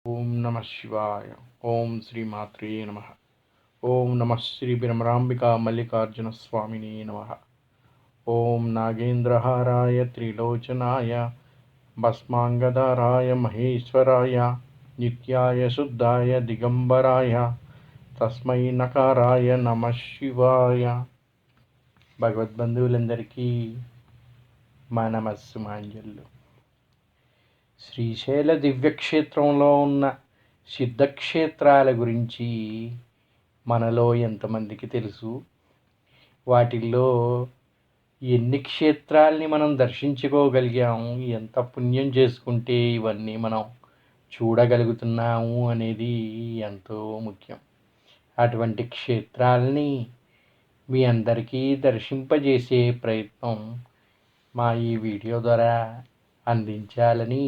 ఓం నమ శివాయ. ఓం శ్రీ మాత్రే నమ. ఓం నమ శ్రీ భ్రమరాంబికా మల్లికార్జున స్వామిని నమ. ఓం నాగేంద్రహారాయ త్రిలోచనాయ భస్మాంగధారాయ మహేశ్వరాయ నిత్యాయ శుద్ధాయ దిగంబరాయ తస్మై నకారాయ నమ శివాయ. భగవద్బంధువులందరికీ మా నమస్సుమాంజల్లు. శ్రీశైల దివ్యక్షేత్రంలో ఉన్న సిద్ధక్షేత్రాల గురించి మనలో ఎంతమందికి తెలుసు? వాటిల్లో ఎన్ని క్షేత్రాల్ని మనం దర్శించుకోగలిగాము, ఎంత పుణ్యం చేసుకుంటే ఇవన్నీ మనం చూడగలుగుతున్నాము అనేది ఎంతో ముఖ్యం. అటువంటి క్షేత్రాలని మీ అందరికీ దర్శింపజేసే ప్రయత్నం మా ఈ వీడియో ద్వారా అందించాలని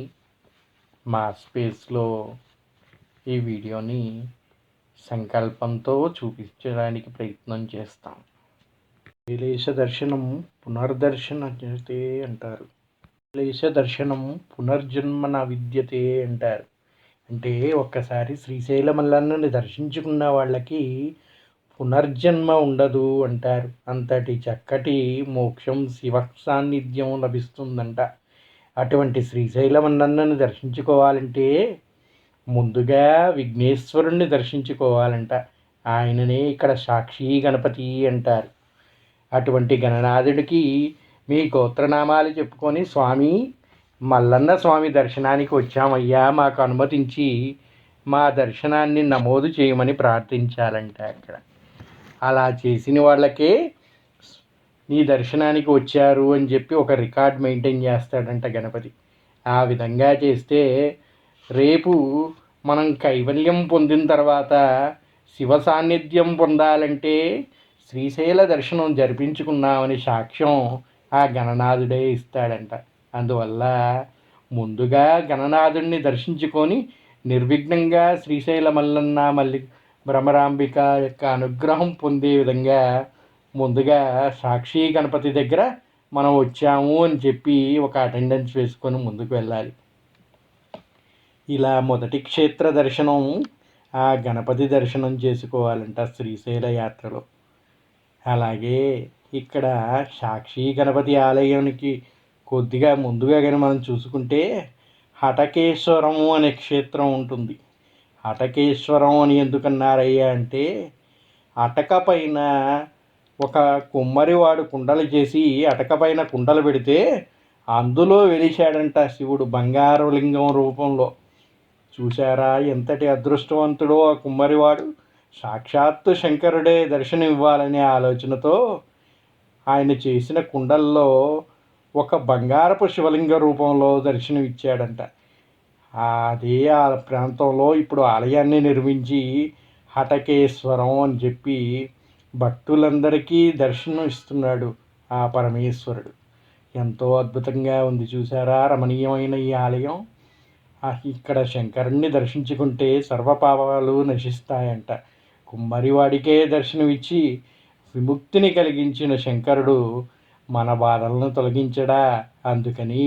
మా స్పేస్లో ఈ వీడియోని సంకల్పంతో చూపించడానికి ప్రయత్నం చేస్తాం. శైలేశ దర్శనం పునర్దర్శనతే అంటారు. శైలేశ దర్శనం పునర్జన్మ విద్యతే అంటారు. అంటే ఒక్కసారి శ్రీశైల మల్లన్నని దర్శించుకున్న వాళ్ళకి పునర్జన్మ ఉండదు అంటారు. అంతటి చక్కటి మోక్షం, శివ సాన్నిధ్యం లభిస్తుందంట. అటువంటి శ్రీశైలమన్నను దర్శించుకోవాలంటే ముందుగా విఘ్నేశ్వరుణ్ణి దర్శించుకోవాలంట. ఆయననే ఇక్కడ సాక్షి గణపతి అంటారు. అటువంటి గణనాథుడికి మీ గోత్రనామాలు చెప్పుకొని, స్వామి మల్లన్న స్వామి దర్శనానికి వచ్చామయ్యా, మాకు అనుమతించి మా దర్శనాన్ని నమోదు చేయమని ప్రార్థించాలంట. అక్కడ అలా చేసిన వాళ్ళకే నీ దర్శనానికి వచ్చారు అని చెప్పి ఒక రికార్డ్ మెయింటైన్ చేస్తాడంట గణపతి. ఆ విధంగా చేస్తే రేపు మనం కైవల్యం పొందిన తర్వాత శివ సాన్నిధ్యం పొందాలంటే శ్రీశైల దర్శనం జరిపించుకున్నామని సాక్ష్యం ఆ గణనాథుడే ఇస్తాడంట. అందువల్ల ముందుగా గణనాథుడిని దర్శించుకొని నిర్విఘ్నంగా శ్రీశైల మల్లన్న భ్రమరాంబిక యొక్క అనుగ్రహం పొందే విధంగా ముందుగా సాక్షి గణపతి దగ్గర మనం వచ్చాము అని చెప్పి ఒక అటెండెన్స్ వేసుకొని ముందుకు వెళ్ళాలి. ఇలా మొదటి క్షేత్ర దర్శనం ఆ గణపతి దర్శనం చేసుకోవాలంట శ్రీశైల యాత్రలో. అలాగే ఇక్కడ సాక్షి గణపతి ఆలయానికి కొద్దిగా ముందుగా కానీ మనం చూసుకుంటే హటకేశ్వరము అనే క్షేత్రం ఉంటుంది. హటకేశ్వరం అని ఎందుకన్నారయ్యా అంటే, అటక పైన ఒక కుమ్మరివాడు కుండలు చేసి అటక పైన కుండలు పెడితే అందులో వెలిశాడంట శివుడు బంగారు లింగం రూపంలో. చూశారా ఎంతటి అదృష్టవంతుడో ఆ కుమ్మరివాడు! సాక్షాత్తు శంకరుడే దర్శనం ఇవ్వాలనే ఆలోచనతో ఆయన చేసిన కుండల్లో ఒక బంగారపు శివలింగ రూపంలో దర్శనం ఇచ్చాడంట. అదే ఆ ప్రాంతంలో ఇప్పుడు ఆలయాన్ని నిర్మించి హటకేశ్వరం అని చెప్పి భక్తులందరికీ దర్శనం ఇస్తున్నాడు ఆ పరమేశ్వరుడు. ఎంతో అద్భుతంగా ఉంది చూసారా రమణీయమైన ఈ ఆలయం. ఇక్కడ శంకరుణ్ణి దర్శించుకుంటే సర్వపాపాలు నశిస్తాయంట. కుమ్మరివాడికే దర్శనమిచ్చి విముక్తిని కలిగించిన శంకరుడు మన బాధలను తొలగించడా. అందుకని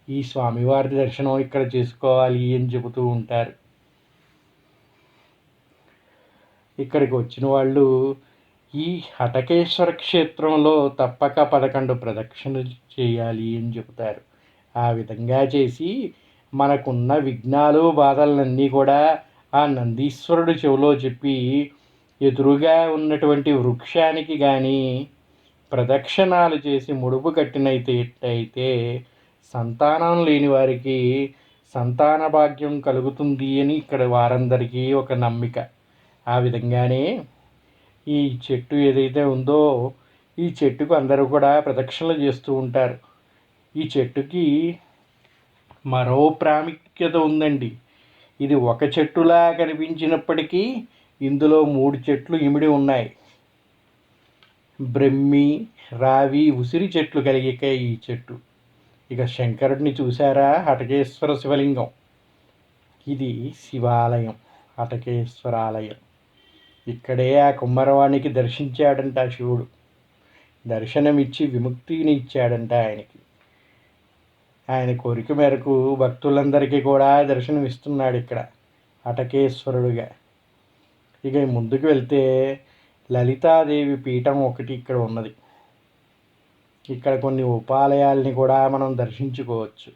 ఈ స్వామివారి దర్శనం ఇక్కడ చేసుకోవాలి అని చెబుతూ ఉంటారు. ఇక్కడికి వచ్చిన వాళ్ళు ఈ హటకేశ్వర క్షేత్రంలో తప్పక 11 ప్రదక్షిణలు చేయాలి అని చెబుతారు. ఆ విధంగా చేసి మనకున్న విఘ్నాలు బాధలన్నీ కూడా ఆ నందీశ్వరుడు చెవిలో చెప్పి ఎదురుగా ఉన్నటువంటి వృక్షానికి కానీ ప్రదక్షిణాలు చేసి ముడుపు కట్టినట్టయితే సంతానం లేని వారికి సంతాన భాగ్యం కలుగుతుంది అని ఇక్కడ వారందరికీ ఒక నమ్మిక. ఆ విధంగానే ఈ చెట్టు ఏదైతే ఉందో ఈ చెట్టుకు అందరూ కూడా ప్రదక్షిణలు చేస్తూ ఉంటారు. ఈ చెట్టుకి మరో ప్రాముఖ్యత ఉందండి. ఇది ఒక చెట్టులా కనిపించినప్పటికీ ఇందులో 3 చెట్లు ఇమిడి ఉన్నాయి. బ్రహ్మి, రావి, ఉసిరి చెట్లు కలిగిక ఈ చెట్టు. ఇక శంకరుడిని చూసారా, హటకేశ్వర శివలింగం. ఇది శివాలయం, హటకేశ్వరాలయం. ఇక్కడే ఆ కుమ్మరవానికి దర్శించాడంట శివుడు. దర్శనమిచ్చి విముక్తిని ఇచ్చాడంట ఆయనకి. ఆయన కోరిక మేరకు భక్తులందరికీ కూడా దర్శనం ఇస్తున్నాడు ఇక్కడ. హటకేశ్వరుడుగా. ఇక ముందుకు వెళ్తే లలితాదేవి పీఠం ఒకటి ఇక్కడ ఉన్నది. ఇక్కడ కొన్ని ఉపాలయాల్ని కూడా మనం దర్శించుకోవచ్చు.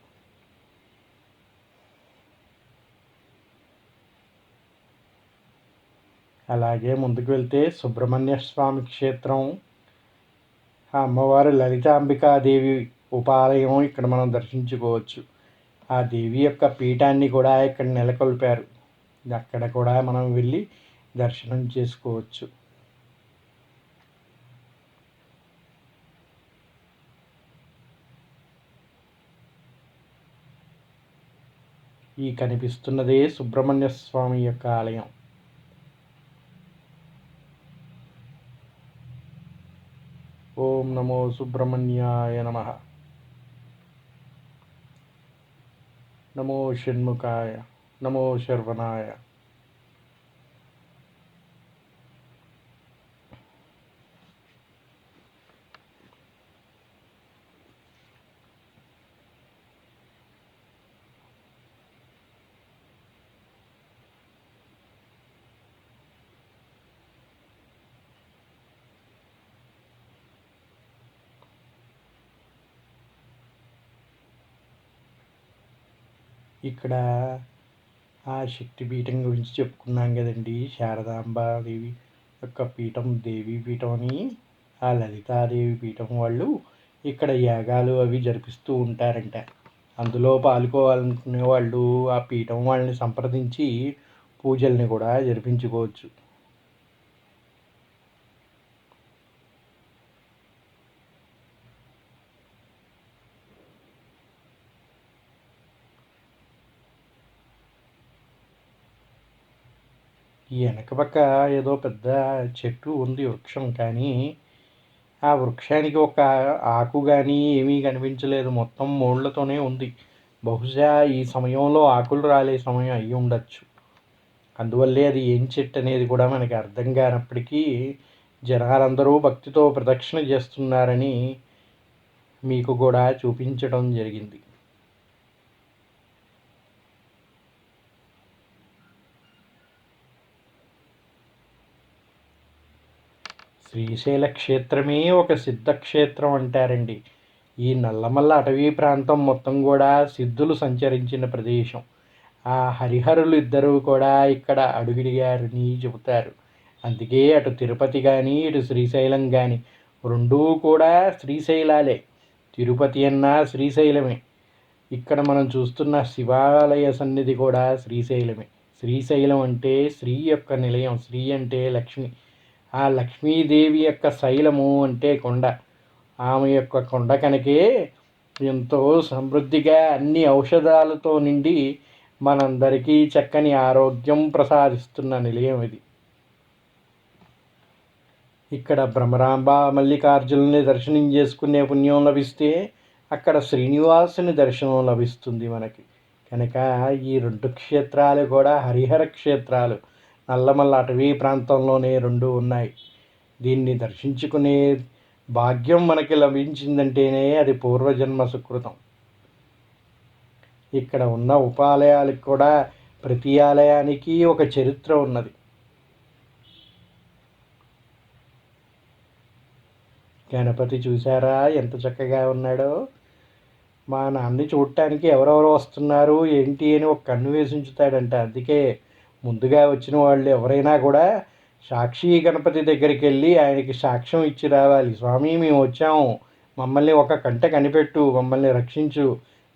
అలాగే ముందుకు వెళ్తే సుబ్రహ్మణ్య స్వామి క్షేత్రం, అమ్మవారు లలితాంబికాదేవి ఉపాలయం ఇక్కడ మనం దర్శించుకోవచ్చు. ఆ దేవి యొక్క పీఠాన్ని కూడా ఇక్కడ నెలకొల్పారు. అక్కడ కూడా మనం వెళ్ళి దర్శనం చేసుకోవచ్చు. ఈ కనిపిస్తున్నదే సుబ్రహ్మణ్య స్వామి యొక్క ఆలయం. ఓం నమో సుబ్రహ్మణ్యాయ నమః. నమో షణ్ముఖాయ, నమో శర్వణాయ. ఇక్కడ ఆ శక్తిపీఠం గురించి చెప్పుకున్నాం కదండి. శారదాంబాదేవి యొక్క పీఠం దేవీ పీఠం అని. ఆ లలితాదేవి పీఠం వాళ్ళు ఇక్కడ యాగాలు అవి జరిపిస్తూ ఉంటారంట. అందులో పాల్గొవాలనుకునే వాళ్ళు ఆ పీఠం వాళ్ళని సంప్రదించి పూజల్ని కూడా జరిపించుకోవచ్చు. ఈ వెనక పక్క ఏదో పెద్ద చెట్టు ఉంది, వృక్షం. కానీ ఆ వృక్షానికి ఒక ఆకు కానీ ఏమీ కనిపించలేదు. మొత్తం మోళ్ళతోనే ఉంది. బహుశా ఈ సమయంలో ఆకులు రాలే సమయం అయ్యి ఉండొచ్చు. అందువల్లే అది ఏం చెట్టు అనేది కూడా మనకి అర్థం కానప్పటికీ జనాలందరూ భక్తితో ప్రదక్షిణ చేస్తున్నారని మీకు కూడా చూపించడం జరిగింది. శ్రీశైల క్షేత్రమే ఒక సిద్ధక్షేత్రం అంటారండి. ఈ నల్లమల్ల అటవీ ప్రాంతం మొత్తం కూడా సిద్ధులు సంచరించిన ప్రదేశం. ఆ హరిహరులు ఇద్దరూ కూడా ఇక్కడ అడుగుడిగారని చెబుతారు. అందుకే అటు తిరుపతి కానీ ఇటు శ్రీశైలం కానీ రెండూ కూడా శ్రీశైలాలే. తిరుపతి అన్నా శ్రీశైలమే. ఇక్కడ మనం చూస్తున్న శివాలయ సన్నిధి కూడా శ్రీశైలమే. శ్రీశైలం అంటే శ్రీ యొక్క నిలయం. శ్రీ అంటే లక్ష్మి. ఆ లక్ష్మీదేవి యొక్క శైలము అంటే కొండ. ఆమె యొక్క కొండ కనుకే ఎంతో సమృద్ధిగా అన్ని ఔషధాలతో నిండి మనందరికీ చక్కని ఆరోగ్యం ప్రసాదిస్తున్న నిలయం ఇది. ఇక్కడ భ్రమరాంబ మల్లికార్జునుని దర్శనం చేసుకునే పుణ్యం లభిస్తే అక్కడ శ్రీనివాసుని దర్శనం లభిస్తుంది మనకి. కనుక ఈ రెండు క్షేత్రాలు కూడా హరిహర క్షేత్రాలు. నల్లమల్ల అటవీ ప్రాంతంలోనే రెండు ఉన్నాయి. దీన్ని దర్శించుకునే భాగ్యం మనకి లభించిందంటేనే అది పూర్వజన్మ సుకృతం. ఇక్కడ ఉన్న ఉపాలయాలకు కూడా ప్రతి ఆలయానికి ఒక చరిత్ర ఉన్నది. గణపతి చూసారా ఎంత చక్కగా ఉన్నాడో. మా నాన్నని చూడటానికి ఎవరెవరు వస్తున్నారు ఏంటి అని ఒక కన్ను వేసి ఉంచుతాడంట. అందుకే ముందుగా వచ్చిన వాళ్ళు ఎవరైనా కూడా సాక్షి గణపతి దగ్గరికి వెళ్ళి ఆయనకి సాక్ష్యం ఇచ్చి రావాలి. స్వామి మేము వచ్చాము, మమ్మల్ని ఒక కంట కనిపెట్టు, మమ్మల్ని రక్షించు,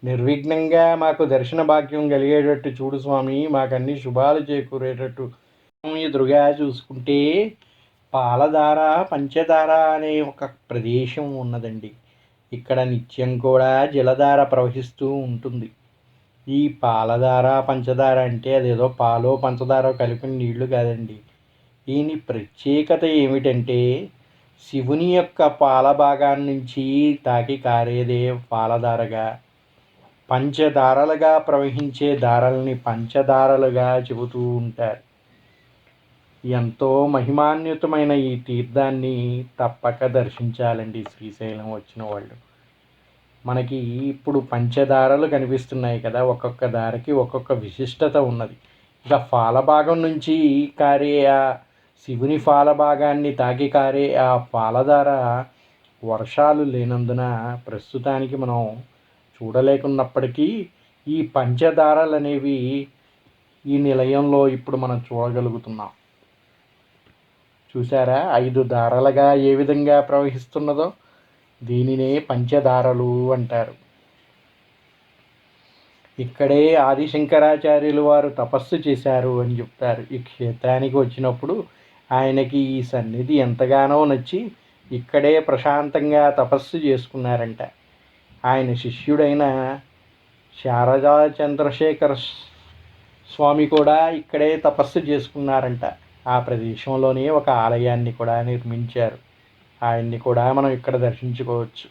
నిర్విఘ్నంగా మాకు దర్శన భాగ్యం కలిగేటట్టు చూడు స్వామి, మాకన్నీ శుభాలు చేకూరేటట్టు ఎదురుగా చూసుకుంటే పాలధార పంచదార అనే ఒక ప్రదేశం ఉన్నదండి. ఇక్కడ నిత్యం కూడా జలధార ప్రవహిస్తూ ఉంటుంది. ఈ పాలధార పంచదార అంటే అదేదో పాలో పంచదార కలిపిన నీళ్లు కాదండి. దీని ప్రత్యేకత ఏమిటంటే శివుని యొక్క పాల భాగాన్ని నుంచి తాకి కారేదే పాలధారగా, పంచదారలుగా ప్రవహించే దారల్ని పంచదారలుగా చెబుతూ ఉంటారు. ఎంతో మహిమాన్వితమైన ఈ తీర్థాన్ని తప్పక దర్శించాలండి శ్రీశైలం వచ్చిన వాళ్ళు. మనకి ఇప్పుడు పంచదారలు కనిపిస్తున్నాయి కదా, ఒక్కొక్క దారికి ఒక్కొక్క విశిష్టత ఉన్నది. ఇక ఫాల భాగం నుంచి కారే ఆ శివుని ఫాల భాగాన్ని తాకి కారే ఆ ఫాలధార వర్షాలు లేనందున ప్రస్తుతానికి మనం చూడలేకున్నప్పటికీ ఈ పంచదారాలు అనేవి ఈ నిలయంలో ఇప్పుడు మనం చూడగలుగుతున్నాం. చూసారా 5 దారాలుగా ఏ విధంగా ప్రవహిస్తున్నదో? దీనినే పంచదారలు అంటారు. ఇక్కడే ఆదిశంకరాచార్యులు వారు తపస్సు చేశారు అని చెప్తారు. ఈ క్షేత్రానికి వచ్చినప్పుడు ఆయనకి ఈ సన్నిధి ఎంతగానో నచ్చి ఇక్కడే ప్రశాంతంగా తపస్సు చేసుకున్నారంట. ఆయన శిష్యుడైన శారదా చంద్రశేఖర స్వామి కూడా ఇక్కడే తపస్సు చేసుకున్నారంట. ఆ ప్రదేశంలోనే ఒక ఆలయాన్ని కూడా నిర్మించారు. ఆయన్ని కూడా మనం ఇక్కడ దర్శించుకోవచ్చు.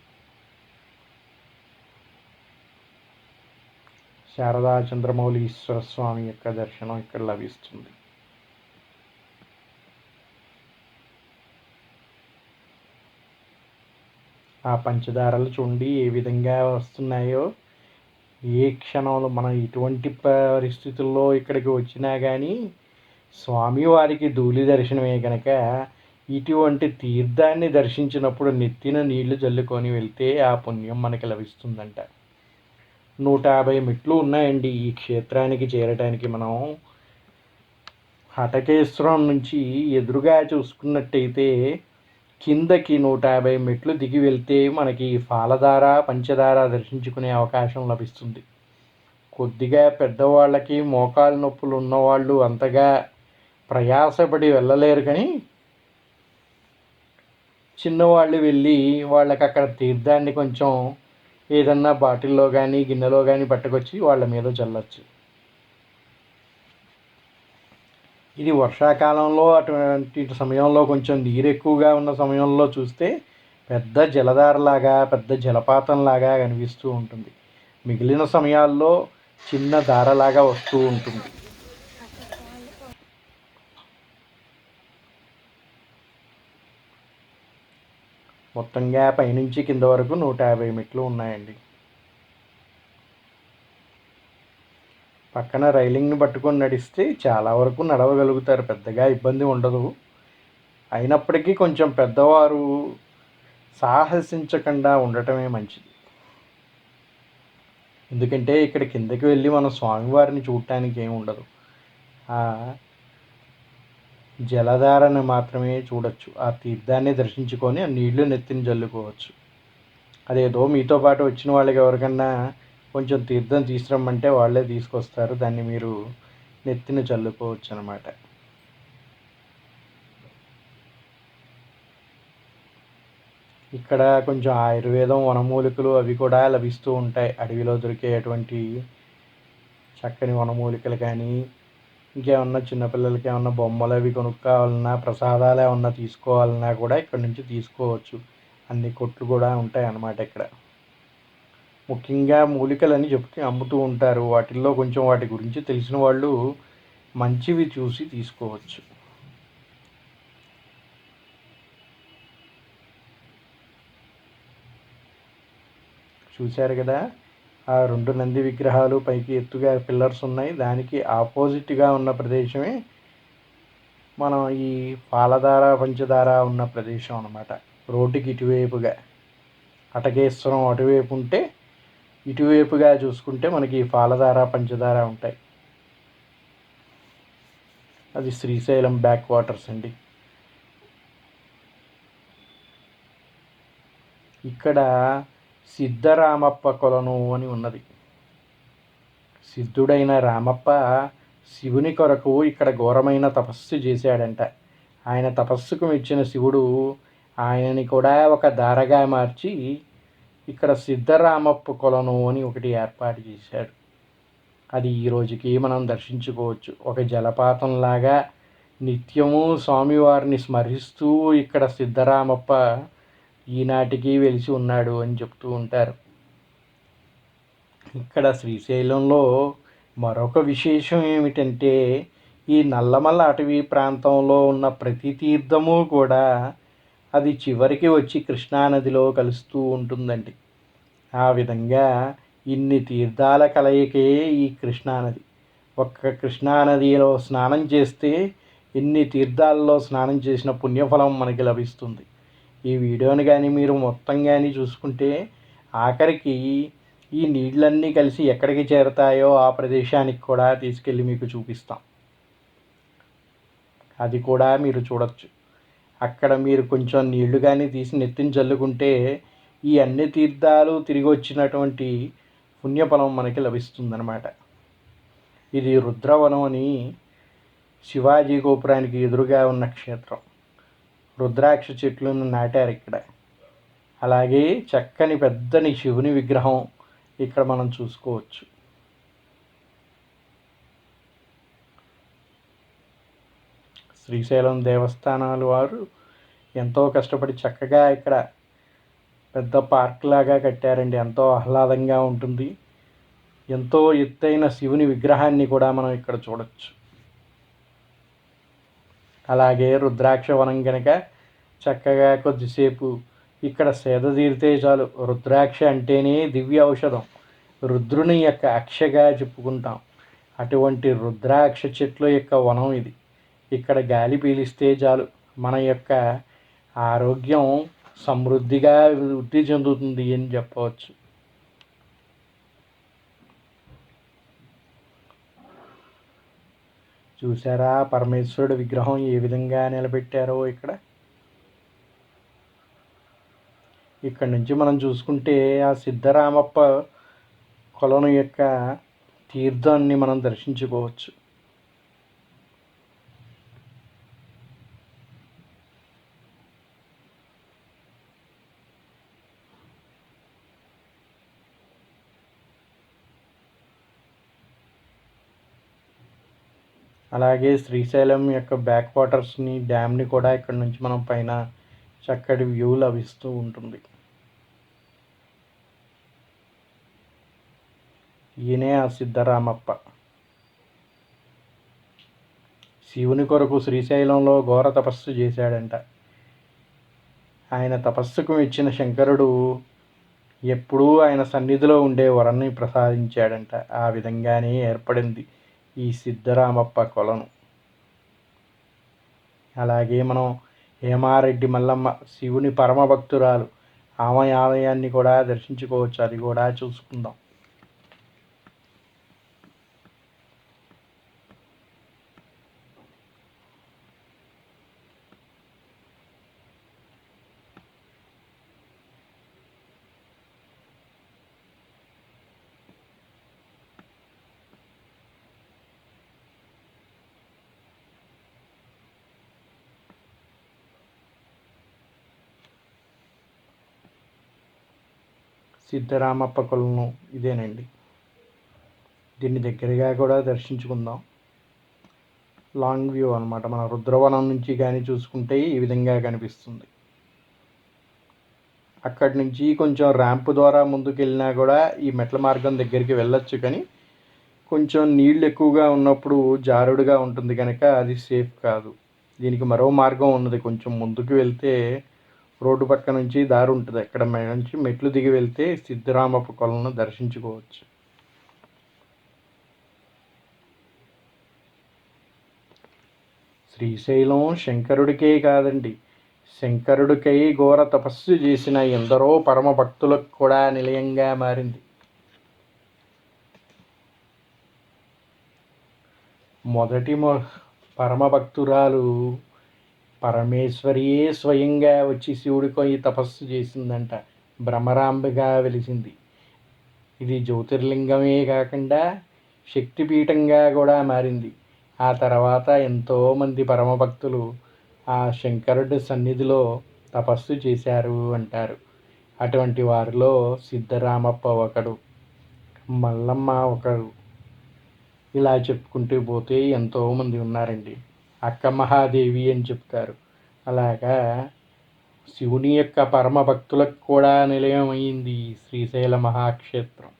శారదా చంద్రమౌళీశ్వర స్వామి యొక్క దర్శనం ఇక్కడ లభిస్తుంది. ఆ పంచదారలు చూడండి ఏ విధంగా వస్తున్నాయో. ఏ క్షణంలో మనం ఎటువంటి పరిస్థితుల్లో ఇక్కడికి వచ్చినా కానీ స్వామివారికి ధూళి దర్శనమే కనుక ఇటువంటి తీర్థాన్ని దర్శించినప్పుడు నెత్తిన నీళ్లు జల్లుకొని వెళ్తే ఆ పుణ్యం మనకి లభిస్తుందంట. 150 మెట్లు ఉన్నాయండి ఈ క్షేత్రానికి చేరటానికి. మనం హటకేశ్వరం నుంచి ఎదురుగా చూసుకున్నట్టయితే కిందకి 150 మెట్లు దిగి వెళ్తే మనకి ఫాలధార పంచదార దర్శించుకునే అవకాశం లభిస్తుంది. కొద్దిగా పెద్దవాళ్ళకి మోకాలు నొప్పులు ఉన్నవాళ్ళు అంతగా ప్రయాసపడి వెళ్ళలేరు, కానీ చిన్నవాళ్ళు వెళ్ళి వాళ్ళకి అక్కడ తీర్థాన్ని కొంచెం ఏదన్నా బాటిల్లో కానీ గిన్నెలో కానీ పట్టుకొచ్చి వాళ్ళ మీద చల్లచ్చు. ఇది వర్షాకాలంలో అటువంటి సమయంలో కొంచెం నీరు ఎక్కువగా ఉన్న సమయంలో చూస్తే పెద్ద జలధారలాగా పెద్ద జలపాతంలాగా కనిపిస్తూ ఉంటుంది. మిగిలిన సమయాల్లో చిన్న ధారలాగా వస్తూ ఉంటుంది. మొత్తంగా పైనుంచి కింద వరకు 150 మెట్లు ఉన్నాయండి. పక్కన రైలింగ్ని పట్టుకొని నడిస్తే చాలా వరకు నడవగలుగుతారు, పెద్దగా ఇబ్బంది ఉండదు. అయినప్పటికీ కొంచెం పెద్దవారు సాహసించకుండా ఉండటమే మంచిది. ఎందుకంటే ఇక్కడ కిందకి వెళ్ళి మనం స్వామివారిని చూడటానికి ఏమి ఉండదు. ఆ జలధారను మాత్రమే చూడొచ్చు. ఆ తీర్థాన్ని దర్శించుకొని ఆ నీళ్లు నెత్తిని జల్లుకోవచ్చు. అదేదో మీతో పాటు వచ్చిన వాళ్ళకి ఎవరికన్నా కొంచెం తీర్థం తీసుకురమ్మంటే వాళ్ళే తీసుకొస్తారు. దాన్ని మీరు నెత్తిన చల్లుకోవచ్చు అన్నమాట. ఇక్కడ కొంచెం ఆయుర్వేదం వనమూలికలు అవి కూడా లభిస్తూ ఉంటాయి. అడవిలో దొరికేటువంటి చక్కని వనమూలికలు కానీ ఇంకేమన్నా చిన్నపిల్లలకి ఏమన్నా బొమ్మలు అవి కొనుక్కోవాలన్నా ప్రసాదాలు ఏమన్నా తీసుకోవాలన్నా కూడా ఇక్కడ నుంచి తీసుకోవచ్చు. అన్ని కొట్లు కూడా ఉంటాయి అన్నమాట. ఇక్కడ ముఖ్యంగా మూలికలని చెప్తే అమ్ముతూ ఉంటారు. వాటిల్లో కొంచెం వాటి గురించి తెలిసిన వాళ్ళు మంచివి చూసి తీసుకోవచ్చు. చూశారు కదా, ఆ 2 నంది విగ్రహాలు పైకి ఎత్తుగా పిల్లర్స్ ఉన్నాయి. దానికి ఆపోజిట్గా ఉన్న ప్రదేశమే మనం ఈ పాలధార పంచదార ఉన్న ప్రదేశం అన్నమాట. రోడ్డుకి ఇటువైపుగా అటకేశ్వరం అటువైపు ఉంటే ఇటువైపుగా చూసుకుంటే మనకి పాలధార పంచదార ఉంటాయి. అది శ్రీశైలం బ్యాక్ వాటర్స్ అండి. ఇక్కడ సిద్ధరామప్ప కొలను అని ఉన్నది. సిద్ధుడైన రామప్ప శివుని కొరకు ఇక్కడ ఘోరమైన తపస్సు చేశాడంట. ఆయన తపస్సుకు మెచ్చిన శివుడు ఆయనని కూడా ఒక దారగా మార్చి ఇక్కడ సిద్ధరామప్ప కొలను అని ఒకటి ఏర్పాటు చేశాడు. అది ఈ రోజుకి మనం దర్శించుకోవచ్చు. ఒక జలపాతంలాగా నిత్యము స్వామివారిని స్మరిస్తూ ఇక్కడ సిద్ధరామప్ప ఈనాటికి వెలిసి ఉన్నాడు అని చెప్తూ ఉంటారు. ఇక్కడ శ్రీశైలంలో మరొక విశేషం ఏమిటంటే ఈ నల్లమల్ల అటవీ ప్రాంతంలో ఉన్న ప్రతి తీర్థము కూడా అది చివరికి వచ్చి కృష్ణానదిలో కలుస్తూ ఉంటుందండి. ఆ విధంగా ఇన్ని తీర్థాల కలయికే ఈ కృష్ణానది. ఒక్క కృష్ణానదిలో స్నానం చేస్తే ఎన్ని తీర్థాల్లో స్నానం చేసిన పుణ్యఫలం మనకి లభిస్తుంది. ఈ వీడియోని కానీ మీరు మొత్తం కానీ చూసుకుంటే ఆఖరికి ఈ నీళ్ళన్నీ కలిసి ఎక్కడికి చేరతాయో ఆ ప్రదేశానికి కూడా తీసుకెళ్ళి మీకు చూపిస్తాం. అది కూడా మీరు చూడొచ్చు. అక్కడ మీరు కొంచెం నీళ్లు కానీ తీసి నెత్తిని చల్లుకుంటే ఈ అన్ని తీర్థాలు తిరిగి వచ్చినటువంటి పుణ్యఫలం మనకి లభిస్తుందన్నమాట. ఇది రుద్రవనం అని శివాజీ గోపురానికి ఎదురుగా ఉన్న క్షేత్రం. రుద్రాక్ష చెట్లను నాటారు ఇక్కడ. అలాగే చక్కని పెద్దని శివుని విగ్రహం ఇక్కడ మనం చూసుకోవచ్చు. శ్రీశైలం దేవస్థానాలు వారు ఎంతో కష్టపడి చక్కగా ఇక్కడ పెద్ద పార్క్ లాగా కట్టారండి. ఎంతో ఆహ్లాదంగా ఉంటుంది. ఎంతో ఎత్తైన శివుని విగ్రహాన్ని కూడా మనం ఇక్కడ చూడొచ్చు. అలాగే రుద్రాక్ష వనం కనుక చక్కగా కొద్దిసేపు ఇక్కడ సేద తీరితే చాలు. రుద్రాక్ష అంటేనే దివ్య ఔషధం, రుద్రుని యొక్క అక్షగా చెప్పుకుంటాం. అటువంటి రుద్రాక్ష చెట్ల యొక్క వనం ఇది. ఇక్కడ గాలి పీలిస్తే చాలు మన యొక్క ఆరోగ్యం సమృద్ధిగా వృద్ధి చెందుతుంది అని చెప్పవచ్చు. చూసారా పరమేశ్వరుడు విగ్రహం ఏ విధంగా నిలబెట్టారో ఇక్కడ. ఇక్కడ నుంచి మనం చూసుకుంటే ఆ సిద్ధరామప్ప కొలను యొక్క తీర్థాన్ని మనం దర్శించుకోవచ్చు. అలాగే శ్రీశైలం యొక్క బ్యాక్ వాటర్స్ని, డ్యామ్ని కూడా ఇక్కడ నుంచి మనం పైన చక్కటి వ్యూ లభిస్తూ ఉంటుంది. ఈయనే ఆ సిద్ధరామప్ప. శివుని కొరకు శ్రీశైలంలో ఘోర తపస్సు చేశాడంట. ఆయన తపస్సుకు మెచ్చిన శంకరుడు ఎప్పుడూ ఆయన సన్నిధిలో ఉండే వరాన్ని ప్రసాదించాడంట. ఆ విధంగానే ఏర్పడింది ఈ సిద్ధరామప్ప కొలను. అలాగే మనం హేమారెడ్డి మల్లమ్మ శివుని పరమ భక్తురాలు, ఆమె ఆలయాన్ని కూడా దర్శించుకోవచ్చు. అది కూడా చూసుకుందాం. సిద్ధరామప్ప కొలను ఇదేనండి. దీన్ని దగ్గరగా కూడా దర్శించుకుందాం. లాంగ్ వ్యూ అనమాట. మన రుద్రవనం నుంచి కానీ చూసుకుంటే ఈ విధంగా కనిపిస్తుంది. అక్కడి నుంచి కొంచెం ర్యాంప్ ద్వారా ముందుకు వెళ్ళినా కూడా ఈ మెట్ల మార్గం దగ్గరికి వెళ్ళొచ్చు. కానీ కొంచెం నీళ్ళు ఎక్కువగా ఉన్నప్పుడు జారుడుగా ఉంటుంది కనుక అది సేఫ్ కాదు. దీనికి మరో మార్గం ఉన్నది. కొంచెం ముందుకు వెళ్తే రోడ్డు పక్క నుంచి దారి ఉంటుంది. అక్కడ నుంచి మెట్లు దిగి వెళ్తే సిద్ధరామప్ప కొలను దర్శించుకోవచ్చు. శ్రీశైలం శంకరుడికే కాదండి, శంకరుడికై ఘోర తపస్సు చేసిన ఎందరో పరమ భక్తులకు కూడా నిలయంగా మారింది. మొదటి పరమభక్తురాలు పరమేశ్వరియే స్వయంగా వచ్చి శివుడికి తపస్సు చేసిందంట. భ్రమరాంబగా వెలిసింది. ఇది జ్యోతిర్లింగమే కాకుండా శక్తిపీఠంగా కూడా మారింది. ఆ తర్వాత ఎంతోమంది పరమభక్తులు ఆ శంకరుడి సన్నిధిలో తపస్సు చేశారు అంటారు. అటువంటి వారిలో సిద్ధరామప్ప ఒకడు, మల్లమ్మ ఒకడు. ఇలా చెప్పుకుంటూ పోతే ఎంతోమంది ఉన్నారండి. అక్క మహాదేవి అని చెప్తారు. అలాగా శివుని యొక్క పరమ భక్తులకు కూడా నిలయమైంది శ్రీశైల మహాక్షేత్రం.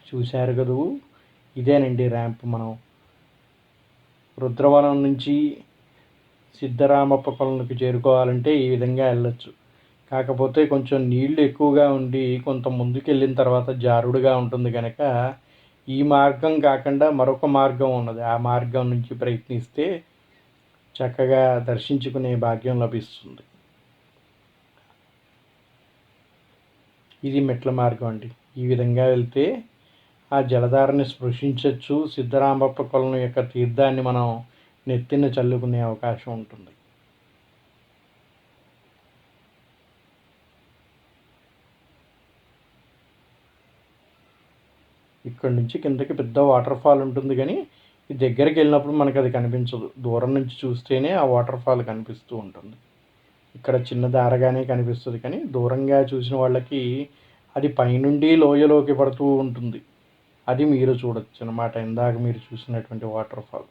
చూశారు కదూ, ఇదేనండి ర్యాంప్. మనం రుద్రవనం నుంచి సిద్ధరామప్ప కొలనుకు చేరుకోవాలంటే ఈ విధంగా వెళ్ళొచ్చు. కాకపోతే కొంచెం నీళ్లు ఎక్కువగా ఉండి కొంత ముందుకు వెళ్ళిన తర్వాత జారుడుగా ఉంటుంది కనుక ఈ మార్గం కాకుండా మరొక మార్గం ఉన్నది. ఆ మార్గం నుంచి ప్రయత్నిస్తే చక్కగా దర్శించుకునే భాగ్యం లభిస్తుంది. ఇది మెట్ల మార్గం అండి. ఈ విధంగా వెళ్తే ఆ జలధారని స్పృశించవచ్చు. సిద్ధరామప్ప కొలను యొక్క తీర్థాన్ని మనం నెత్తిన చల్లుకునే అవకాశం ఉంటుంది. ఇక్కడ నుంచి కిందకి పెద్ద వాటర్ ఫాల్ ఉంటుంది, కానీ ఈ దగ్గరికి వెళ్ళినప్పుడు మనకు అది కనిపించదు. దూరం నుంచి చూస్తేనే ఆ వాటర్ ఫాల్ కనిపిస్తూ ఉంటుంది. ఇక్కడ చిన్న దారగానే కనిపిస్తుంది, కానీ దూరంగా చూసిన వాళ్ళకి అది పైనుండి లోయలోకి పడుతూ ఉంటుంది. అది మీరు చూడొచ్చు అన్నమాట, ఇందాక మీరు చూసినటువంటి వాటర్ ఫాల్.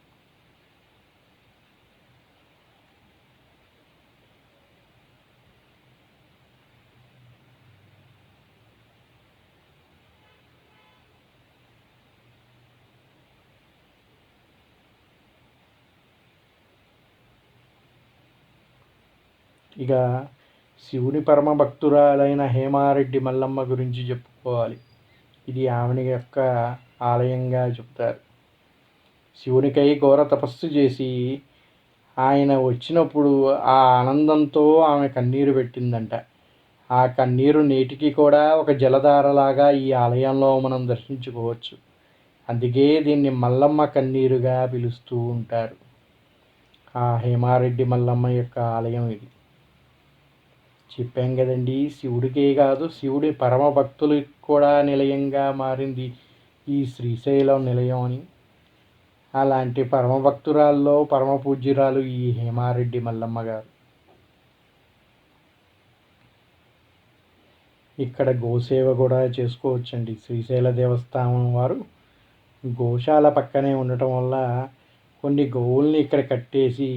ఇక శివుని పరమ భక్తురాలైన హేమారెడ్డి మల్లమ్మ గురించి చెప్పుకోవాలి. ఇది ఆమెని యొక్క ఆలయంగా చెప్తారు. శివునికై ఘోర తపస్సు చేసి ఆయన వచ్చినప్పుడు ఆ ఆనందంతో ఆమె కన్నీరు పెట్టిందంట. ఆ కన్నీరు నేటికి కూడా ఒక జలధారలాగా ఈ ఆలయంలో మనం దర్శించుకోవచ్చు. అందుకే దీన్ని మల్లమ్మ కన్నీరుగా పిలుస్తూ ఉంటారు. ఆ హేమారెడ్డి మల్లమ్మ యొక్క ఆలయం ఇది. చెప్పాం కదండి, శివుడికే కాదు శివుడి పరమ భక్తులకు కూడా నిలయంగా మారింది ఈ శ్రీశైలం నిలయం అని. అలాంటి పరమ భక్తురాల్లో పరమ పూజ్యురాలు ఈ హేమారెడ్డి మల్లమ్మ గారు. ఇక్కడ గోసేవ కూడా చేసుకోవచ్చండి. శ్రీశైల దేవస్థానం వారు గోశాల పక్కనే ఉండటం వల్ల కొన్ని గోవుల్ని ఇక్కడ కట్టేసి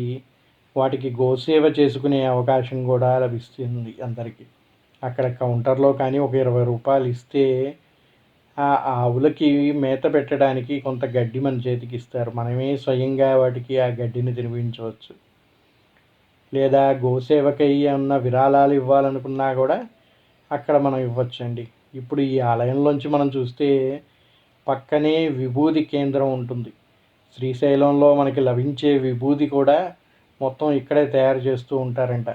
వాటికి గోసేవ చేసుకునే అవకాశం కూడా లభిస్తుంది అందరికీ. అక్కడ కౌంటర్లో కానీ ఒక 20 రూపాయలు ఇస్తే ఆ ఆవులకి మేత పెట్టడానికి కొంత గడ్డి మన చేతికి ఇస్తారు. మనమే స్వయంగా వాటికి ఆ గడ్డిని తినిపించవచ్చు. లేదా గోసేవకై ఏమన్నా విరాళాలు ఇవ్వాలనుకున్నా కూడా అక్కడ మనం ఇవ్వచ్చండి. ఇప్పుడు ఈ ఆలయంలోంచి మనం చూస్తే పక్కనే విభూది కేంద్రం ఉంటుంది. శ్రీశైలంలో మనకి లభించే విభూది కూడా మొత్తం ఇక్కడే తయారు చేస్తూ ఉంటారంట.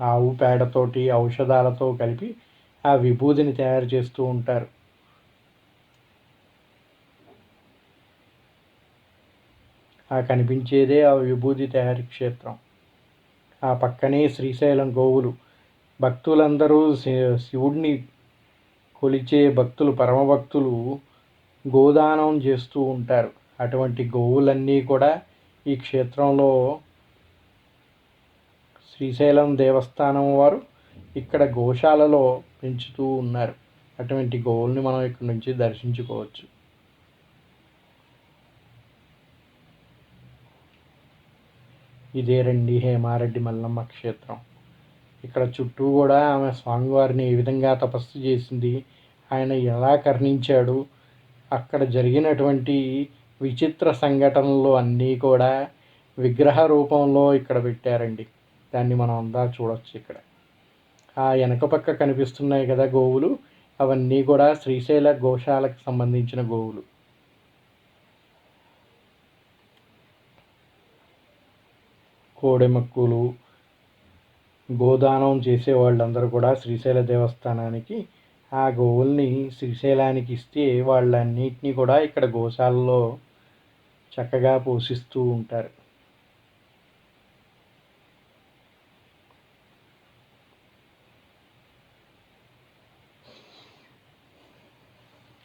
ఆవు పేడతోటి ఔషధాలతో కలిపి ఆ విభూదిని తయారు చేస్తూ ఉంటారు. ఆ కనిపించేదే ఆ విభూది తయారీ క్షేత్రం. ఆ పక్కనే శ్రీశైలం గోవులు. భక్తులందరూ శివుడిని కొలిచే భక్తులు, పరమభక్తులు గోదానం చేస్తూ ఉంటారు. అటువంటి గోవులన్నీ కూడా ఈ క్షేత్రంలో శ్రీశైలం దేవస్థానం వారు ఇక్కడ గోశాలలో పెంచుతూ ఉన్నారు. అటువంటి గోవుల్ని మనం ఇక్కడ నుంచి దర్శించుకోవచ్చు. ఇదే రండి హేమారెడ్డి మల్లమ్మ క్షేత్రం. ఇక్కడ చుట్టూ కూడా ఆమె స్వామివారిని ఏ విధంగా తపస్సు చేసింది, ఆయన ఎలా కర్ణించాడు, అక్కడ జరిగినటువంటి విచిత్ర సంఘటనలు అన్నీ కూడా విగ్రహ రూపంలో ఇక్కడ పెట్టారండి. దాన్ని మనం అంతా చూడవచ్చు. ఇక్కడ ఆ వెనక పక్క కనిపిస్తున్నాయి కదా గోవులు, అవన్నీ కూడా శ్రీశైల గోశాలకు సంబంధించిన గోవులు. కోడెమక్కులు గోదానం చేసే వాళ్ళందరూ కూడా శ్రీశైల దేవస్థానానికి ఆ గోవుల్ని శ్రీశైలానికి ఇస్తే వాళ్ళన్నిటినీ కూడా ఇక్కడ గోశాలలో చక్కగా పోషిస్తూ ఉంటారు.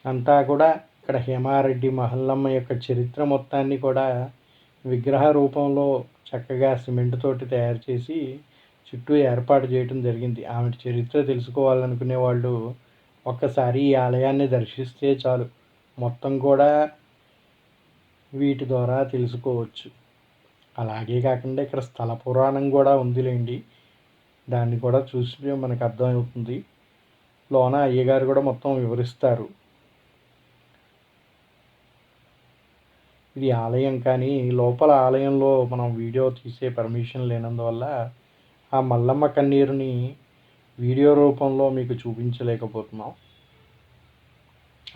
అంతా కూడా ఇక్కడ హేమారెడ్డి మల్లమ్మ యొక్క చరిత్ర మొత్తాన్ని కూడా విగ్రహ రూపంలో చక్కగా సిమెంట్ తోటి తయారు చేసి చుట్టూ ఏర్పాటు చేయడం జరిగింది. ఆమె చరిత్ర తెలుసుకోవాలనుకునే వాళ్ళు ఒక్కసారి ఈ ఆలయాన్ని దర్శిస్తే చాలు, మొత్తం కూడా వీటి ద్వారా తెలుసుకోవచ్చు. అలాగే కాకుండా ఇక్కడ స్థల పురాణం కూడా ఉందిలేండి, దాన్ని కూడా చూసి మనకు అర్థమవుతుంది. లోన అయ్యగారు కూడా మొత్తం వివరిస్తారు. ఇది ఆలయం, కానీ లోపల ఆలయంలో మనం వీడియో తీసే పర్మిషన్ లేనందువల్ల ఆ మల్లమ్మ కన్నీరుని వీడియో రూపంలో మీకు చూపించలేకపోతున్నాం.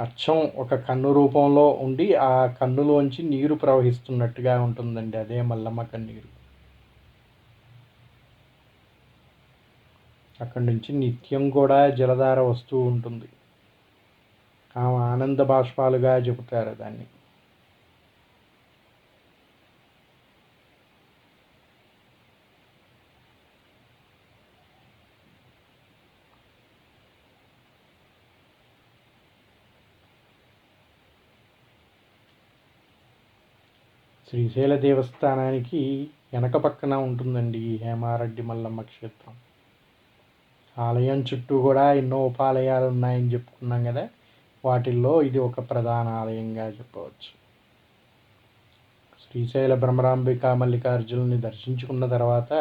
అచ్చం ఒక కన్ను రూపంలో ఉండి ఆ కన్నులోంచి నీరు ప్రవహిస్తున్నట్టుగా ఉంటుందండి. అదే మల్లమ్మ కన్నీరు. అక్కడి నుంచి నిత్యం కూడా జలధార వస్తూ ఉంటుంది. ఆమె ఆనంద బాష్పాలుగా చెబుతారు దాన్ని. శ్రీశైల దేవస్థానానికి వెనక పక్కన ఉంటుందండి ఈ హేమారెడ్డి మల్లమ్మ క్షేత్రం. ఆలయం చుట్టూ కూడా ఎన్నో ఉపాలయాలు ఉన్నాయని చెప్పుకున్నాం కదా, వాటిల్లో ఇది ఒక ప్రధాన ఆలయంగా చెప్పవచ్చు. శ్రీశైల భ్రమరాంబిక మల్లికార్జునుని దర్శించుకున్న తర్వాత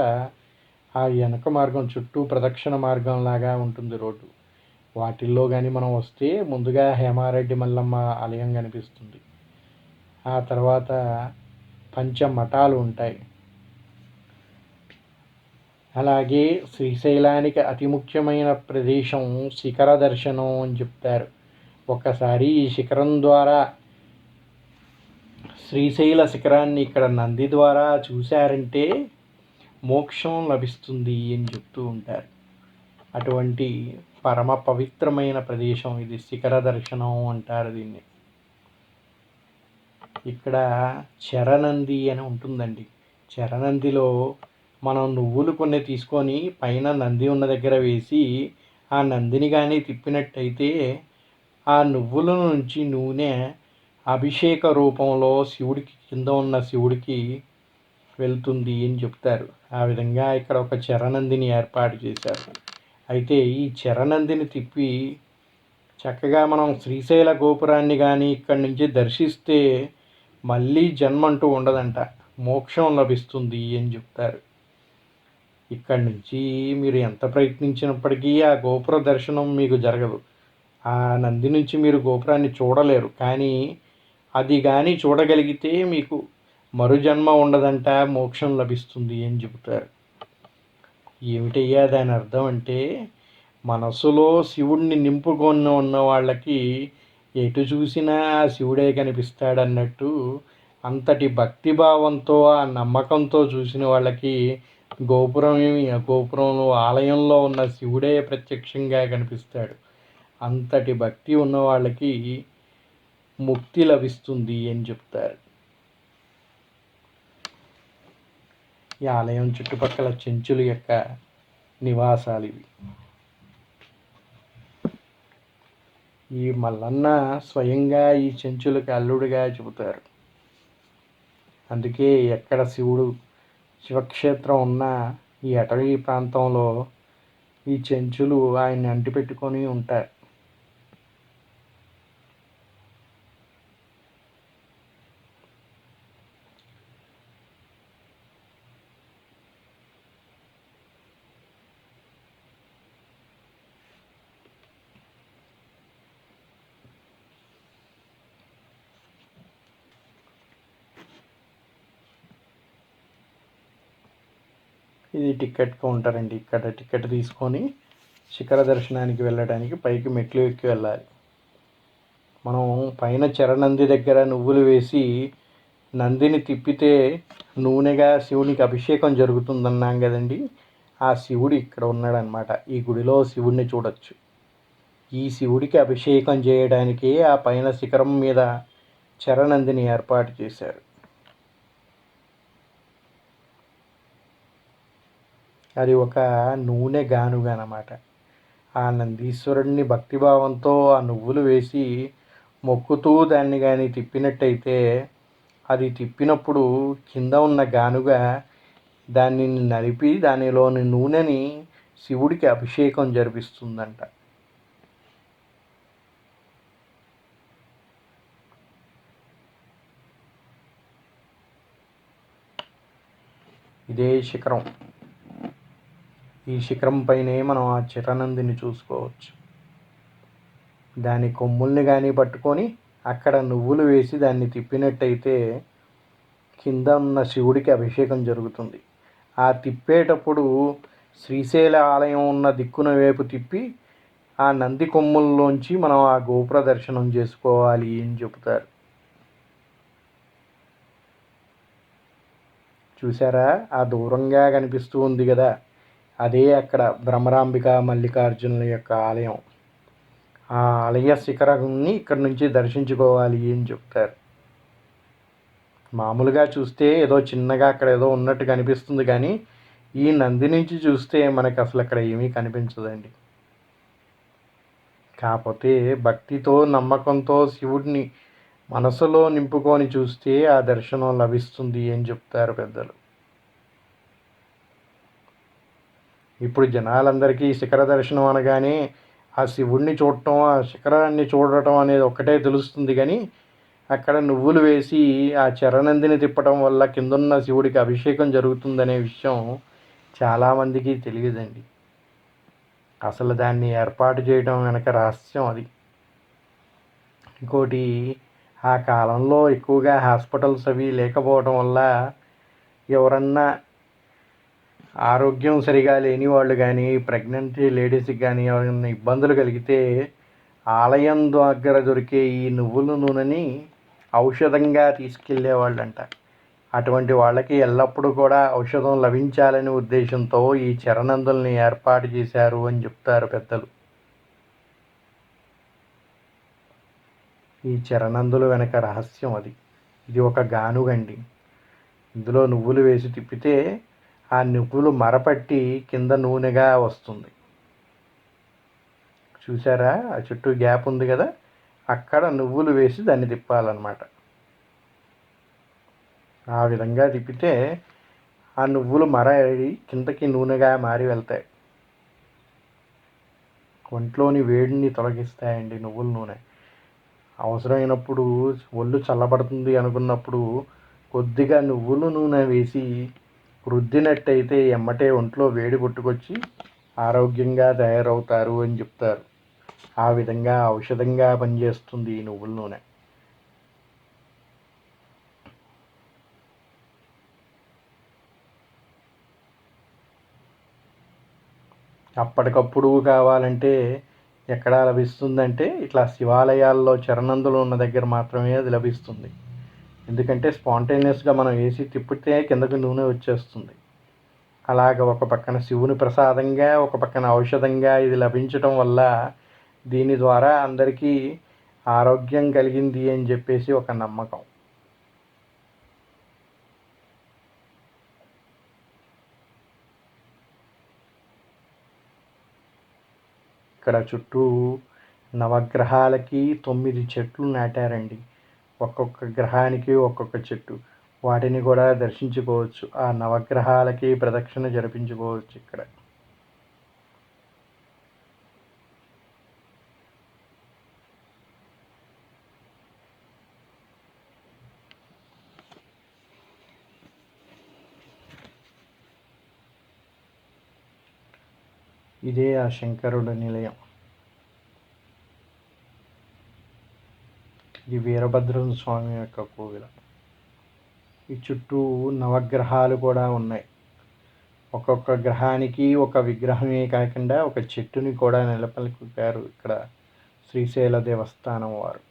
ఆ వెనక మార్గం చుట్టూ ప్రదక్షిణ మార్గం లాగా ఉంటుంది రోడ్డు. వాటిల్లో కానీ మనం వస్తే ముందుగా హేమారెడ్డి మల్లమ్మ ఆలయం కనిపిస్తుంది. ఆ తర్వాత పంచమఠాలు ఉంటాయి. అలాగే శ్రీశైలానికి అతి ముఖ్యమైన ప్రదేశం శిఖర దర్శనం అని చెప్తారు. ఒకసారి ఈ శిఖరం ద్వారా శ్రీశైల శిఖరాన్ని ఇక్కడ నంది ద్వారా చూశారంటే మోక్షం లభిస్తుంది అని చెప్తూ ఉంటారు. అటువంటి పరమ పవిత్రమైన ప్రదేశం ఇది, శిఖర దర్శనం అంటారు దీన్ని. ఇక్కడ చరణంది అని ఉంటుందండి. చరణందిలో మనం నువ్వులు కొన్ని తీసుకొని పైన నంది ఉన్న దగ్గర వేసి ఆ నందిని కానీ తిప్పినట్టయితే ఆ నువ్వుల నుంచి నూనె అభిషేక రూపంలో శివుడికి, కింద ఉన్న శివుడికి వెళ్తుంది అని చెప్తారు. ఆ విధంగా ఇక్కడ ఒక చరణందిని ఏర్పాటు చేశారు. అయితే ఈ చరణందిని తిప్పి చక్కగా మనం శ్రీశైల గోపురాన్ని కానీ ఇక్కడి నుంచి దర్శిస్తే మళ్ళీ జన్మంటూ ఉండదంట, మోక్షం లభిస్తుంది అని చెప్తారు. ఇక్కడి నుంచి మీరు ఎంత ప్రయత్నించినప్పటికీ ఆ గోపుర దర్శనం మీకు జరగదు. ఆ నంది నుంచి మీరు గోపురాన్ని చూడలేరు. కానీ అది కానీ చూడగలిగితే మీకు మరుజన్మ ఉండదంట, మోక్షం లభిస్తుంది అని చెబుతారు. ఏమిటయ్యా దాని అర్థం అంటే, మనసులో శివుడిని నింపుకొని ఉన్న వాళ్ళకి ఎటు చూసినా శివుడే కనిపిస్తాడన్నట్టు, అంతటి భక్తిభావంతో ఆ నమ్మకంతో చూసిన వాళ్ళకి గోపురంలో ఆలయంలో ఉన్న శివుడే ప్రత్యక్షంగా కనిపిస్తాడు. అంతటి భక్తి ఉన్న వాళ్ళకి ముక్తి లభిస్తుంది అని చెప్తారు. ఈ ఆలయం చుట్టుపక్కల చెంచుల యొక్క నివాసాలు ఇవి. ఈ మల్లన్న స్వయంగా ఈ చెంచులకు అల్లుడిగా చెబుతారు. అందుకే ఎక్కడ శివక్షేత్రం ఉన్న ఈ అటవీ ప్రాంతంలో ఈ చెంచులు ఆయన్ని అంటిపెట్టుకొని ఉంటారు. ఇది టికెట్ కౌంటర్ అండి. ఇక్కడ టికెట్ తీసుకొని శిఖర దర్శనానికి వెళ్ళడానికి పైకి మెట్లు ఎక్కి వెళ్ళాలి. మనం పైన చరణంది దగ్గర నువ్వులు వేసి నందిని తిప్పితే నూనెగా శివునికి అభిషేకం జరుగుతుందన్నాం కదండి. ఆ శివుడు ఇక్కడ ఉన్నాడనమాట. ఈ గుడిలో శివుడిని చూడొచ్చు. ఈ శివుడికి అభిషేకం చేయడానికి ఆ పైన శిఖరం మీద చరణందిని ఏర్పాటు చేశారు. అది ఒక నూనె గానుగ అన్నమాట. ఆ నందీశ్వరుడిని భక్తిభావంతో ఆ నువ్వులు వేసి మొక్కుతూ దాన్ని కానీ తిప్పినట్టయితే, అది తిప్పినప్పుడు కింద ఉన్న గానుగ దాన్ని నలిపి దానిలోని నూనెని శివుడికి అభిషేకం జరిపిస్తుందంట. ఇదే శిఖరం. ఈ శిఖరం పైనే మనం ఆ చిరనందిని చూసుకోవచ్చు. దాని కొమ్ముల్ని కానీ పట్టుకొని అక్కడ నువ్వులు వేసి దాన్ని తిప్పినట్టయితే కింద ఉన్న శివుడికి అభిషేకం జరుగుతుంది. ఆ తిప్పేటప్పుడు శ్రీశైల ఆలయం ఉన్న దిక్కున వైపు తిప్పి ఆ నంది కొమ్ముల్లోంచి మనం ఆ గోపుర దర్శనం చేసుకోవాలి అని చెబుతారు. చూసారా, ఆ దూరంగా కనిపిస్తూ ఉంది కదా, అదే అక్కడ భ్రమరాంబిక మల్లికార్జునుల యొక్క ఆలయం. ఆ ఆలయ శిఖరాన్ని ఇక్కడ నుంచి దర్శించుకోవాలి అని చెప్తారు. మామూలుగా చూస్తే ఏదో చిన్నగా అక్కడ ఏదో ఉన్నట్టు కనిపిస్తుంది, కానీ ఈ నంది నుంచి చూస్తే మనకి అసలు అక్కడ ఏమీ కనిపించదండి. కాకపోతే భక్తితో నమ్మకంతో శివుడిని మనసులో నింపుకొని చూస్తే ఆ దర్శనం లభిస్తుంది అని చెప్తారు పెద్దలు. ఇప్పుడు జనాలందరికీ శిఖర దర్శనం అనగానే ఆ శివుడిని చూడటం, ఆ శిఖరాన్ని చూడటం అనేది ఒక్కటే తెలుస్తుంది, కానీ అక్కడ నువ్వులు వేసి ఆ చరణందిని తిప్పటం వల్ల కిందున్న శివుడికి అభిషేకం జరుగుతుందనే విషయం చాలామందికి తెలియదండి. అసలు దాన్ని ఏర్పాటు చేయడం వెనక రహస్యం అది. ఇంకోటి, ఆ కాలంలో ఎక్కువగా హాస్పిటల్స్ అవి లేకపోవడం వల్ల ఎవరన్నా ఆరోగ్యం సరిగా లేని వాళ్ళు కానీ, ప్రెగ్నెంట్ లేడీస్కి కానీ ఎవరైనా ఇబ్బందులు కలిగితే ఆలయం దగ్గర దొరికే ఈ నువ్వుల నూనెని ఔషధంగా తీసుకెళ్ళేవాళ్ళంట. అటువంటి వాళ్ళకి ఎల్లప్పుడూ కూడా ఔషధం లభించాలనే ఉద్దేశంతో ఈ చరణందుల్ని ఏర్పాటు చేశారు అని చెప్తారు పెద్దలు. ఈ చరణందుల వెనక రహస్యం అది. ఇది ఒక గానుగండి. ఇందులో నువ్వులు వేసి తిప్పితే ఆ నువ్వులు మరపట్టి కింద నూనెగా వస్తుంది. చూసారా, ఆ చుట్టూ గ్యాప్ ఉంది కదా, అక్కడ నువ్వులు వేసి దాన్ని తిప్పాలన్నమాట. ఆ విధంగా తిప్పితే ఆ నువ్వులు మరడి కిందకి నూనెగా మారి వెళ్తాయి. ఒంట్లోని వేడిని తొలగిస్తాయండి నువ్వుల నూనె. అవసరమైనప్పుడు ఒళ్ళు చల్లబడుతుంది అనుకున్నప్పుడు కొద్దిగా నువ్వుల నూనె వేసి రుద్దినట్టయితే ఎమ్మటే ఒంట్లో వేడి పుట్టుకొచ్చి ఆరోగ్యంగా తయారవుతారు అని చెప్తారు. ఆ విధంగా ఔషధంగా పనిచేస్తుంది ఈ నువ్వుల నూనె. అప్పటికప్పుడు కావాలంటే ఎక్కడ లభిస్తుందంటే ఇట్లా శివాలయాల్లో చరణందులు ఉన్న దగ్గర మాత్రమే అది లభిస్తుంది. ఎందుకంటే స్పాంటేనియస్గా మనం వేసి తిప్పితే కిందకి నూనె వచ్చేస్తుంది. అలాగ ఒక పక్కన శివుని ప్రసాదంగా, ఒక పక్కన ఔషధంగా ఇది లభించటం వల్ల దీని ద్వారా అందరికీ ఆరోగ్యం కలిగింది అని చెప్పేసి ఒక నమ్మకం. ఇక్కడ చుట్టూ నవగ్రహాలకి 9 చెట్లు నాటారండి. ఒక్కొక్క గ్రహానికి ఒక్కొక్క చెట్టు. వాటిని కూడా దర్శించుకోవచ్చు. ఆ నవగ్రహాలకి ప్రదక్షిణ జరిపించుకోవచ్చు ఇక్కడ. ఇదే ఆ శంకరుడి నిలయం. ఇది వీరభద్రం స్వామి యొక్క కోవిల. ఈ చుట్టూ నవగ్రహాలు కూడా ఉన్నాయి. ఒక్కొక్క గ్రహానికి ఒక విగ్రహమే కాకుండా ఒక చెట్టుని కూడా నెలకొల్పారు ఇక్కడ శ్రీశైల దేవస్థానం వారు.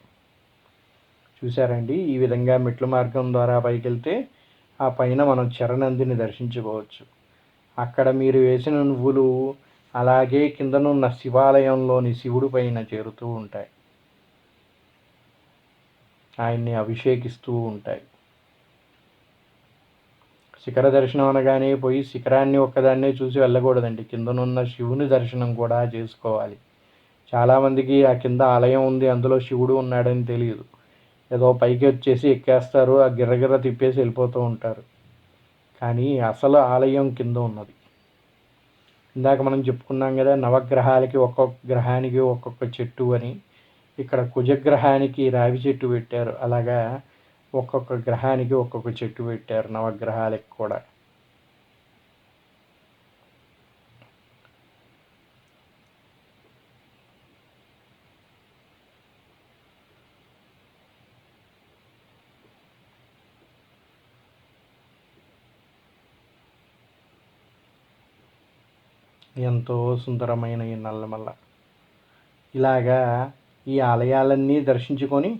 చూసారండి, ఈ విధంగా మెట్ల మార్గం ద్వారా పైకి వెళ్తే ఆ పైన మనం చరణందిని దర్శించుకోవచ్చు. అక్కడ మీరు వేసిన నువ్వులు అలాగే కిందనున్న శివాలయంలోని శివుడి పైన చేరుతూ ఉంటాయి, ఆయన్ని అభిషేకిస్తూ ఉంటాయి. శిఖర దర్శనం అనగానే పోయి శిఖరాన్ని ఒక్కదాన్నే చూసి వెళ్ళకూడదండి, కిందనున్న శివుని దర్శనం కూడా చేసుకోవాలి. చాలామందికి ఆ కింద ఆలయం ఉంది, అందులో శివుడు ఉన్నాడని తెలియదు. ఏదో పైకి వచ్చేసి ఎక్కేస్తారు, ఆ గిర్రగిర్ర తిప్పేసి వెళ్ళిపోతూ ఉంటారు. కానీ అసలు ఆలయం కింద ఉన్నది. ఇందాక మనం చెప్పుకున్నాం కదా, నవగ్రహాలకి ఒక్కొక్క గ్రహానికి ఒక్కొక్క చెట్టు అని. ఇక్కడ కుజగ్రహానికి రావి చెట్టు పెట్టారు. అలాగా ఒక్కొక్క గ్రహానికి ఒక్కొక్క చెట్టు పెట్టారు నవగ్రహాలకు కూడా. ఎంతో సుందరమైన ఈ నల్లమల్ల ఇలాగా ఈ ఆలయాలన్నీ దర్శించుకొని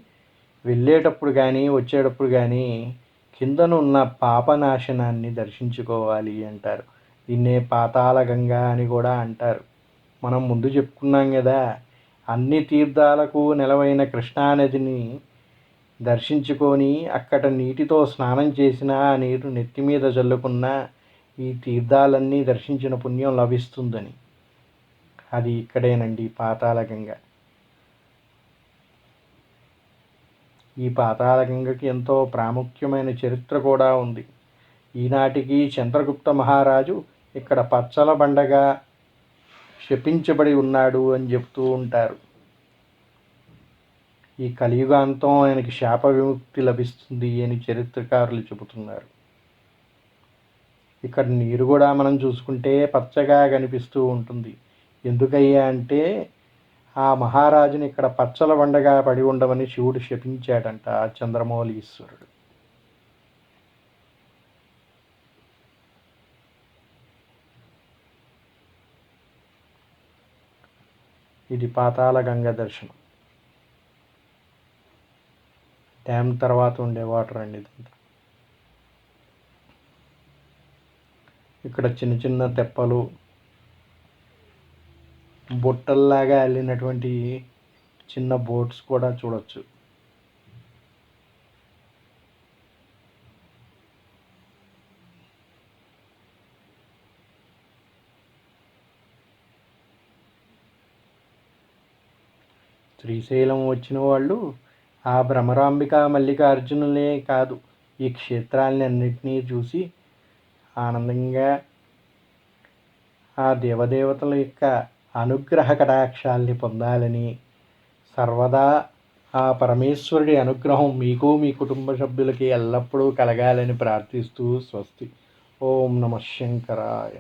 వెళ్ళేటప్పుడు కానీ వచ్చేటప్పుడు కానీ కిందనున్న పాపనాశనాన్ని దర్శించుకోవాలి అంటారు. దీన్నే పాతాళ గంగా అని కూడా అంటారు. మనం ముందు చెప్పుకున్నాం కదా, అన్ని తీర్థాలకు నెలవైన కృష్ణానదిని దర్శించుకొని అక్కడ నీటితో స్నానం చేసినా ఆ నీరు నెత్తి మీద చల్లుకున్న ఈ తీర్థాలన్నీ దర్శించిన పుణ్యం లభిస్తుందని. అది ఇక్కడేనండి పాతాళగంగ. ఈ పాతాళగంగకి ఎంతో ప్రాముఖ్యమైన చరిత్ర కూడా ఉంది. ఈనాటికి చంద్రగుప్త మహారాజు ఇక్కడ పచ్చల బండగా శపించబడి ఉన్నాడు అని చెప్తూ ఉంటారు. ఈ కలియుగాంతం ఆయనకి శాప విముక్తి లభిస్తుంది అని చరిత్రకారులు చెబుతున్నారు. ఇక్కడ నీరు కూడా మనం చూసుకుంటే పచ్చగా కనిపిస్తూ ఉంటుంది. ఎందుకయ్యా అంటే ఆ మహారాజుని ఇక్కడ పచ్చల బండగా పడి ఉండమని శివుడు శపించాడంట చంద్రమౌళీశ్వరుడు. ఇది పాతాళ గంగ దర్శనం. డ్యామ్ తర్వాత ఉండే వాటర్ అండి ఇదంతా. ఇక్కడ చిన్న చిన్న తెప్పలు, బుట్టల్లాగా వెళ్ళినటువంటి చిన్న బోట్స్ కూడా చూడొచ్చు. శ్రీశైలం వచ్చిన వాళ్ళు ఆ భ్రమరాంబిక మల్లికార్జునులే కాదు, ఈ క్షేత్రాలని అన్నింటినీ చూసి ఆనందంగా ఆ దేవదేవతల యొక్క అనుగ్రహ కటాక్షాల్ని పొందాలని, సర్వదా ఆ పరమేశ్వరుడి అనుగ్రహం మీకు మీ కుటుంబ సభ్యులకి ఎల్లప్పుడూ కలగాలని ప్రార్థిస్తూ స్వస్తి. ఓం నమః శంకరాయ.